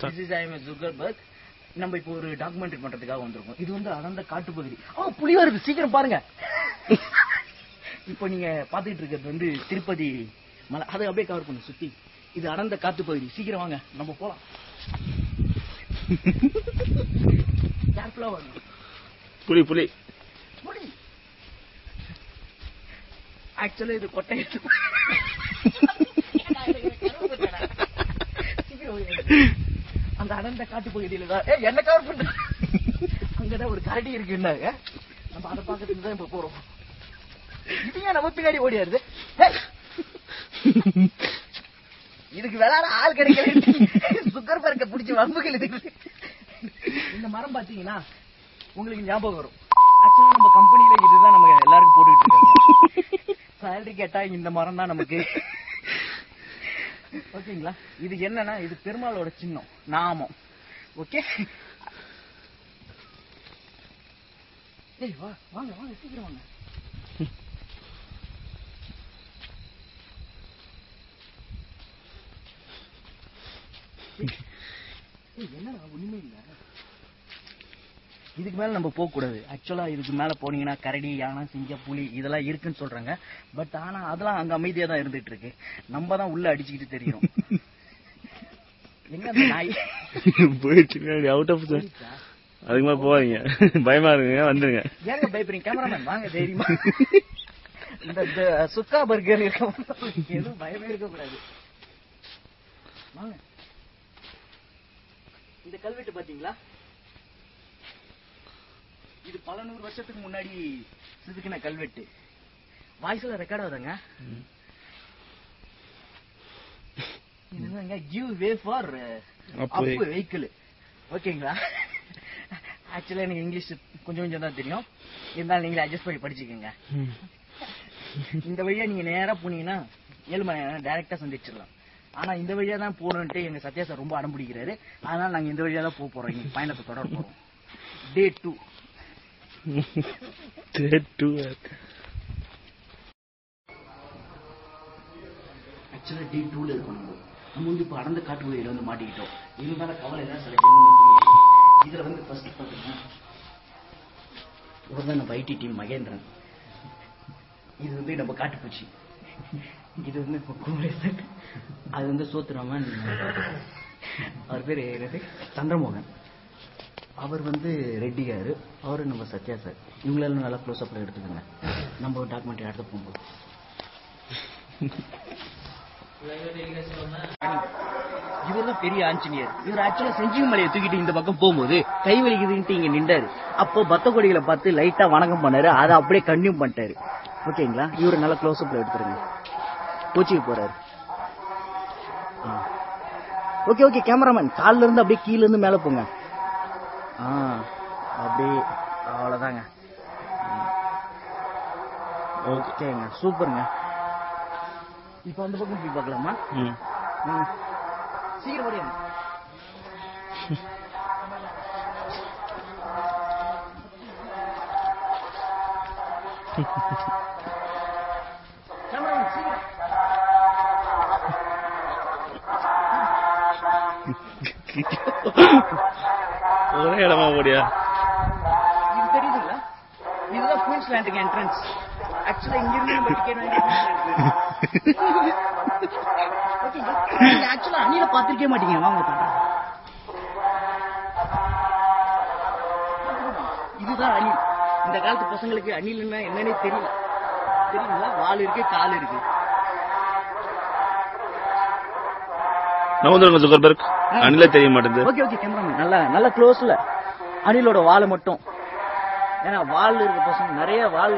This is I am Zuckerberg. நம்ம இப்போ ஒரு டாக்குமெண்ட்ரி பண்றதுக்காக வந்திருக்கோம். இது வந்து அடர்ந்த காட்டுப்பகுதி. புலி வருது, சீக்கிரம் பாருங்க. இப்போ நீங்க பாத்துட்டு இருக்கிறது வந்து திருப்பதி மலை. அதை அப்படியே கவர் பண்ணு சுத்தி. இது அடர்ந்த காட்டுப்பகுதி. சீக்கிரம் வாங்க, நம்ம போலாம். கேர்ஃபுல்லா வாங்க. புலி புலி புலி. ஆக்சுவலா இது கொட்டை. அந்த அடர்ந்த காட்டு பகுதியில தான் என்ன கவர் பண்ற, அங்கதான் ஒரு கரடி இருக்குன்னாங்க. நம்ம அதை பாக்கிறதுக்கு தான் இப்ப போறோம். இது ஏன் நம்ம பின்னாடி ஓடியாருது? இதுக்கு விளையாட ஆள் கிடைக்கல. சுக்கர்பர்க்க பிடிச்சி வம்புகள். இந்த மரம் பாத்தீங்கன்னா உங்களுக்கு ஞாபகம் வரும். ஆக்சுவலா நம்ம கம்பெனியில இதுதான் நம்ம எல்லாருக்கும் போட்டுட்டு இருக்காங்க. சேலரி கேட்டா இந்த மரம் தான் நமக்கு. ஓகேங்களா? இது என்னன்னா இது பெருமாளோட சின்னம், நாமம். ஓகே, வாங்க வாங்க சீக்கிரம் வாங்க. என்ன ஒண்ணுமே இல்ல. இதுக்கு மேல நம்ம போக கூடாது. ஆக்சுவலா இதுக்கு மேல போனீங்கன்னா கரடி, யானை, சிங்கம், புலி இதெல்லாம் இருக்குன்னு சொல்றாங்க. பட் ஆனா அதெல்லாம் அங்க அமைதியா தான் இருந்துட்டு இருக்கு. நம்ம தான் உள்ள அடிச்சுக்கிட்டு தெரியும். எங்க அந்த நாய் போயிடுச்சு அவுட் ஆஃப் சார். அதுக்கு மேல போவாதீங்க, பயமா இருக்குங்க, வந்துருங்க. ஏங்க பயப்படுறீங்க? கேமராமேன் வாங்க தைரியமா. இந்த சுக்கா பர்கர் எதுவும் பயமே இருக்க கூடாது. வாங்க. இந்த கல்வெட்டு பாத்தீங்களா? இது பல 100 வருஷத்துக்கு முன்னாடி செதுக்கின கல்வெட்டு. வாய்ஸ்ல ரெக்கார்ட் ஆகுதுங்க. இதுங்க give way for up vehicle. ஓகேங்களா? ஆக்சுவலா எனக்கு இங்கிலீஷ் கொஞ்சம் கொஞ்சம் தான் தெரியும். இருந்தாலும் நீங்களே அட்ஜஸ்ட் பண்ணி படிச்சுக்கோங்க. இந்த வழியா நீங்க நேரா போனீங்கன்னா ஏழுமலை டைரக்டா சந்திச்சிடலாம். ஆனா இந்த வழியா தான் போறோம்ட்டு எங்க சத்யா சார் ரொம்ப அடம் பிடிக்கிறாரு. அதனால நாங்க இந்த வழியா தான் போறோம். இன்னைக்கு பயணத்தை தொடர போறோம். டே 2. ஆக்சுவலா டே 2ல இருக்கோம். நம்ம வந்து இப்ப அடர்ந்த காட்டு பகுதியில வந்து மாட்டிக்கிட்டோம். இருந்தாலும் கவலை தான் சில ஜென்மங்கள். இதுல வந்து ஃபர்ஸ்ட் பாத்தீங்கன்னா இவர்தான் நம்ம ஐடி டீம் மகேந்திரன். இது வந்து நம்ம காட்டுப்பூச்சி. இது வந்து குமரேசன். அது வந்து சோத்துராமன். அவர் பேரு சந்திரமோகன். அவர் வந்து ரெட்டி காரு. அவரு நம்ம சத்யா சார். இவங்களெல்லாம் நல்லா க்ளோஸ் அப்ல எடுத்துக்கோங்க. நம்ம டாக்குமெண்ட்ரி எடுத்து போகும்போது இவர்தான் பெரிய ஆஞ்சநேயர். இவர் ஆக்சுவலா செஞ்சிங் மலையை தூக்கிட்டு இந்த பக்கம் போகும்போது கை வலிக்குதுன்ட்டு இங்க நின்றாரு. அப்போ பத்த கொடிகளை பார்த்து லைட்டா வணக்கம் பண்ணாரு. அதை அப்படியே கன்டினியூ பண்ணிட்டாரு. ஓகேங்களா? இவரு நல்லா க்ளோஸ் அப்ல எடுத்துருங்க. கோச்சிக்கு போறாரு. ஓகே ஓகே கேமராமேன் கால்ல இருந்து அப்படியே கீழ இருந்து மேல போங்க. அப்படியே அவ்வளவுதாங்க. ஓகேங்க, சூப்பருங்க. இப்ப அந்த பக்கம் போய் பார்க்கலாமா? சீக்கிரம் ஓடியா. கேமராமேன் சீக்கிரம். ஒரே இடமா ஓடியா? இது தெரியுதுங்களா? இதுதான் குயின்ஸ்லாண்டுக்கு என்ட்ரன்ஸ். ஆக்சுவலா இங்க இருந்து நம்ம டிக்கெட் வாங்கி ஆக்சுவலா அணில பாத்திருக்கே மாட்டீங்க. வாங்க பாருங்க. இதுதான் அணில். இந்த காலத்து பசங்களுக்கு அணில்னா என்னன்னே தெரியல. தெரியுங்களா? வால் இருக்கு, கால் இருக்கு. சுக்கர்பர்க் அணிலே தெரிய மாட்டேங்குது. ஓகே ஓகே கேமராமேன் நல்லா க்ளோஸ்ல அணிலோட வாலை மட்டும். ஏன்னா வால் இருக்க பசங்க நிறைய வால்